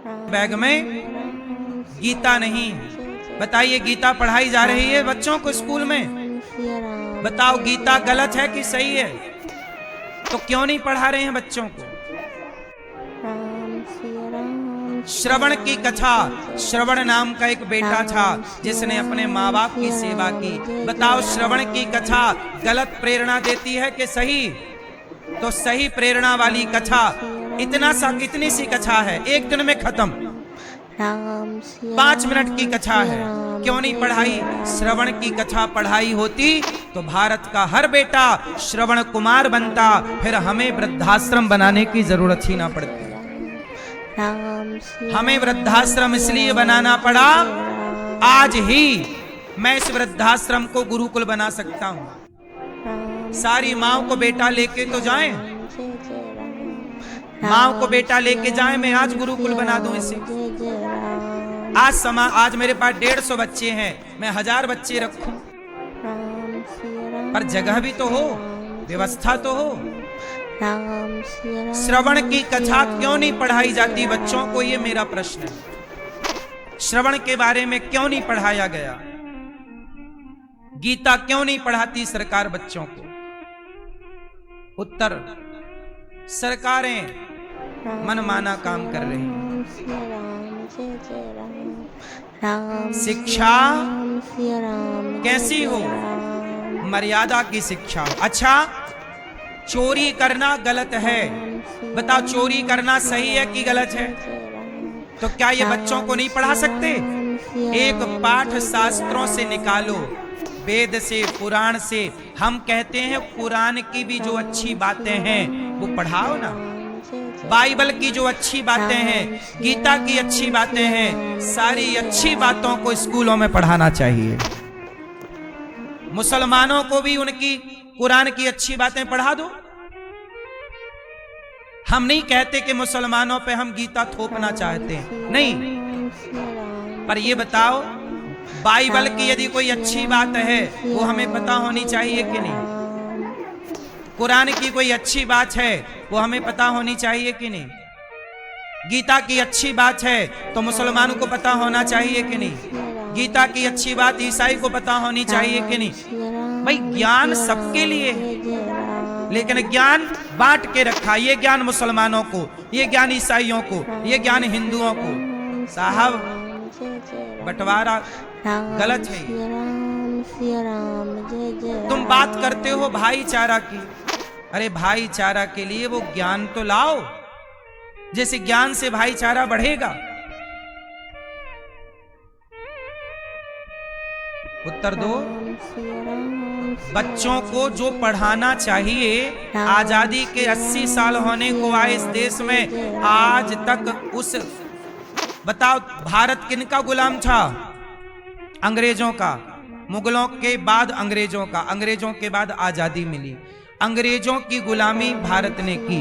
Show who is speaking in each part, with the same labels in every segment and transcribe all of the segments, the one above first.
Speaker 1: Bag में गीता नहीं। बताइए, गीता पढ़ाई जा रही है बच्चों को स्कूल में? बताओ, गीता गलत है कि सही है? तो क्यों नहीं पढ़ा रहे हैं बच्चों को? श्रवण की कथा। श्रवण नाम का एक बेटा था जिसने अपने माँ बाप की सेवा की। बताओ, श्रवण की कथा गलत प्रेरणा देती है कि सही? तो सही प्रेरणा वाली कथा इतनी सी कथा है, एक दिन में खत्म। 5 मिनट की कथा है, क्यों नहीं पढ़ाई? श्रवण की कथा पढ़ाई होती तो भारत का हर बेटा श्रवण कुमार बनता, फिर हमें वृद्धाश्रम बनाने की जरूरत ही ना पड़ती। हमें वृद्धाश्रम इसलिए बनाना पड़ा, आज ही मैं इस वृद्धाश्रम को गुरुकुल बना सकता हूं। सारी माओ को बेटा लेके तो जाएं, माओ को बेटा लेके जाएं, मैं आज गुरुकुल बना दूं इसे। आज मेरे पास 150 बच्चे हैं, मैं 1000 बच्चे रखूं, पर जगह भी तो हो, व्यवस्था तो हो। श्रवण की कथा क्यों नहीं पढ़ाई जाती बच्चों को, ये मेरा प्रश्न है। श्रवण के बारे में क्यों नहीं पढ़ाया गया? गीता क्यों नहीं पढ़ाती सरकार बच्चों को? उत्तर, सरकारें मनमाना काम कर रही हैं। शिक्षा कैसी हो? मर्यादा की शिक्षा हो। अच्छा, चोरी करना गलत है, बताओ चोरी करना सही है कि गलत है? तो क्या ये बच्चों को नहीं पढ़ा सकते? एक पाठ शास्त्रों से निकालो, वेद से, पुराण से। हम कहते हैं पुराण की भी जो अच्छी बातें हैं वो पढ़ाओ ना। बाइबल की जो अच्छी बातें हैं, गीता की अच्छी बातें हैं, सारी अच्छी बातों को स्कूलों में पढ़ाना चाहिए। मुसलमानों को भी उनकी कुरान की अच्छी बातें पढ़ा दो। हम नहीं कहते कि मुसलमानों पे हम गीता थोपना चाहते हैं, नहीं, पर ये बताओ, बाइबल की यदि कोई अच्छी बात है वो हमें पता होनी चाहिए कि नहीं? कुरान की कोई अच्छी बात है वो हमें पता होनी चाहिए कि नहीं? गीता की अच्छी बात है तो मुसलमानों को पता होना चाहिए कि नहीं? गीता की अच्छी बात ईसाई को पता होनी चाहिए कि नहीं? भाई, ज्ञान सबके लिए है, लेकिन ज्ञान बांट के रखा। ये ज्ञान मुसलमानों को, ये ज्ञान ईसाइयों को, ये ज्ञान हिंदुओं को। साहब, बंटवारा गलत है। तुम बात करते हो भाईचारा की, अरे भाईचारा के लिए वो ज्ञान तो लाओ, जैसे ज्ञान से भाईचारा बढ़ेगा। उत्तर दो। बच्चों को जो पढ़ाना चाहिए, आजादी के 80 साल होने को आए इस देश में, आज तक उस, बताओ, भारत किनका गुलाम था? अंग्रेजों का। मुगलों के बाद अंग्रेजों का, अंग्रेजों के बाद आजादी मिली। अंग्रेजों की गुलामी भारत ने की।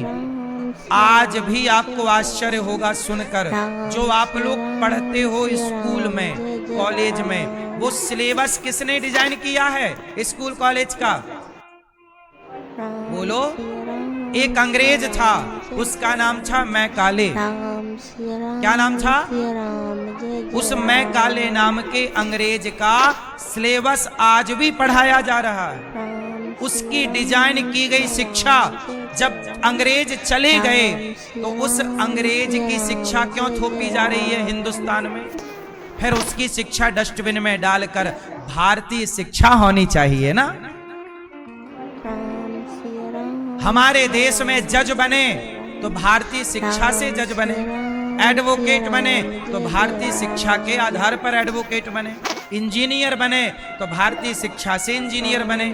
Speaker 1: आज भी आपको आश्चर्य होगा सुनकर, जो आप लोग पढ़ते हो स्कूल में, कॉलेज में, वो सिलेबस किसने डिजाइन किया है स्कूल कॉलेज का? बोलो। एक अंग्रेज था, उसका नाम था मैकाले। क्या नाम था? उस मैकाले नाम के अंग्रेज का सिलेबस आज भी पढ़ाया जा रहा है। उसकी डिजाइन की गई शिक्षा, जब अंग्रेज चले गए तो उस अंग्रेज की शिक्षा क्यों थोपी जा रही है हिंदुस्तान में? फिर उसकी शिक्षा डस्टबिन में डालकर भारतीय शिक्षा होनी चाहिए ना। हमारे देश में जज बने तो भारतीय शिक्षा से जज बने, एडवोकेट बने तो भारतीय शिक्षा के आधार पर एडवोकेट बने, इंजीनियर बने तो भारतीय शिक्षा से इंजीनियर बने।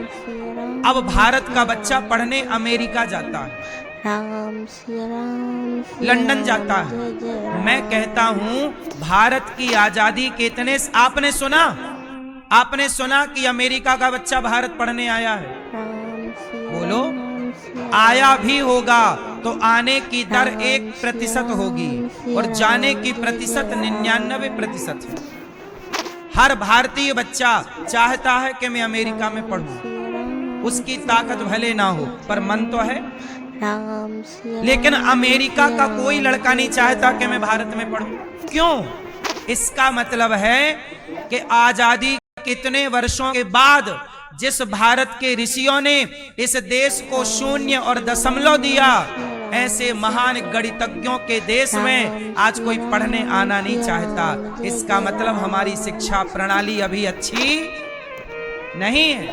Speaker 1: अब भारत का बच्चा पढ़ने अमेरिका जाता है, लंदन जाता है। मैं कहता हूं, भारत की आजादी के इतने, आपने सुना कि अमेरिका का बच्चा भारत पढ़ने आया है? बोलो। आया भी होगा तो आने की दर 1% होगी और जाने की प्रतिशत 99% है। हर भारतीय बच्चा चाहता है कि मैं अमेरिका में पढ़ूं। उसकी ताकत भले ना हो पर मन तो है।
Speaker 2: राम सिया
Speaker 1: लेकिन अमेरिका का कोई लड़का नहीं चाहता कि मैं भारत में पढ़ूं। क्यों? इसका मतलब है कि आजादी कितने वर्षों के बाद जिस भारत के ऋषियों ने इस देश को शून्य और दशमलव दिया, ऐसे महान गणितज्ञों के देश में आज कोई पढ़ने आना नहीं चाहता। इसका मतलब हमारी शिक्षा प्रणाली अभी अच्छी नहीं है।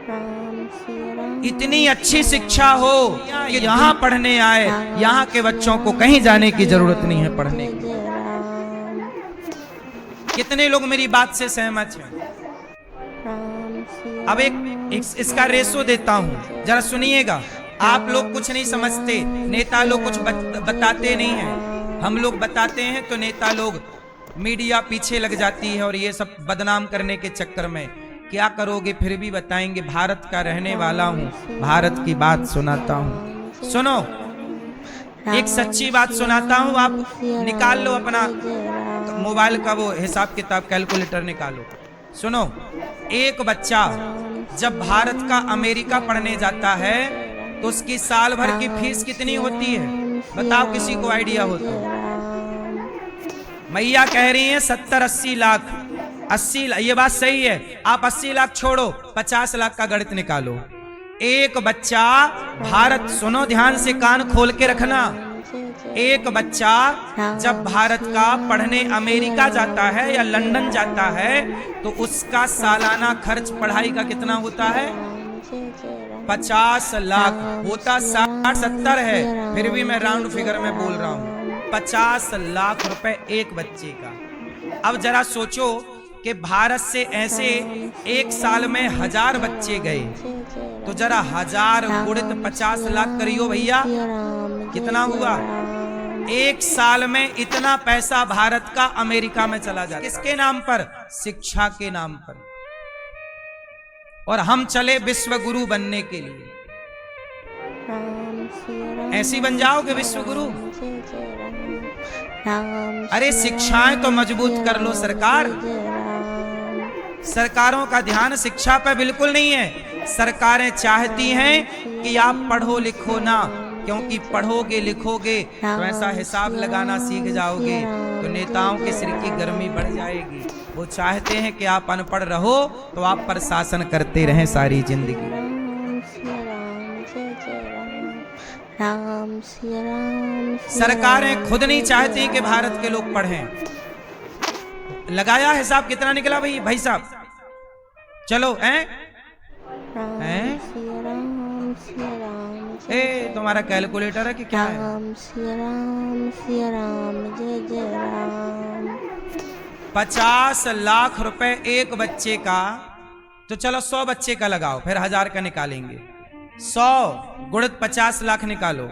Speaker 2: राम सिया राम
Speaker 1: इतनी अच्छी शिक्षा हो कि यहाँ पढ़ने आए, यहाँ के बच्चों को कहीं जाने की जरूरत नहीं है पढ़ने की।
Speaker 2: जय राम
Speaker 1: कितने लोग मेरी बात से सहमत हैं?
Speaker 2: राम सिया
Speaker 1: अब इसका रेशो देता हूं, जरा सुनिएगा। आप लोग कुछ नहीं समझते, नेता लोग कुछ बताते नहीं हैं। हम लोग बताते हैं तो नेता लोग, मीडिया पीछे लग जाती है और ये सब बदनाम करने के चक्कर में क्या करोगे? फिर भी बताएंगे। भारत का रहने वाला हूं, भारत की बात सुनाता हूं। सुनो, एक सच्ची बात सुनाता हूं, आप निकाल लो अपना मोबाइल का वो हिसाब किताब, कैलकुलेटर निकालो। सुनो, एक बच्चा जब भारत का अमेरिका पढ़ने जाता है तो उसकी साल भर की फीस कितनी होती है? बताओ, किसी को आइडिया हो तो। मैया कह रही हैं 70-80 लाख। 80, ये बात सही है। आप 80 लाख छोड़ो, 50 लाख का गणित निकालो। एक बच्चा भारत, सुनो ध्यान से, कान खोल के रखना। एक बच्चा जब भारत का पढ़ने अमेरिका जाता है या लंदन जाता है तो उसका सालाना खर्च पढ़ाई का कितना होता है? 50 लाख होता। 60-70 है, फिर भी मैं राउंड फिगर में बोल रहा हूँ। 50 लाख रुपए एक बच्चे का। अब जरा सोचो कि भारत से ऐसे एक साल में 1000 बच्चे गए, तो जरा 1000 गुणित 50 लाख करियो भैया, कितना हुआ? एक साल में इतना पैसा भारत का अमेरिका में चला जाता। किसके नाम पर? शिक्षा के नाम पर। और हम चले विश्व गुरु बनने के लिए। ऐसी बन जाओगे विश्व गुरु? अरे शिक्षाएं तो मजबूत कर लो सरकार। सरकारों का ध्यान शिक्षा पर बिल्कुल नहीं है। सरकारें चाहती हैं कि आप पढ़ो लिखो ना, क्योंकि पढ़ोगे लिखोगे तो ऐसा हिसाब लगाना सीख जाओगे तो नेताओं के सिर की गर्मी बढ़ जाएगी। वो चाहते हैं कि आप अनपढ़ रहो तो आप पर शासन करते रहें सारी जिंदगी।
Speaker 2: राम सिया राम
Speaker 1: सरकारें खुद नहीं चाहती कि भारत के लोग पढ़ें। लगाया हिसाब, कितना निकला भाई साहब? चलो हैं? तुम्हारा कैलकुलेटर है कि क्या है?
Speaker 2: राम सिया राम जय जय राम।
Speaker 1: 50 लाख रुपए एक बच्चे का, तो चलो 100 बच्चे का लगाओ, फिर 1000 का निकालेंगे। 100 गुणित 50 लाख निकालो।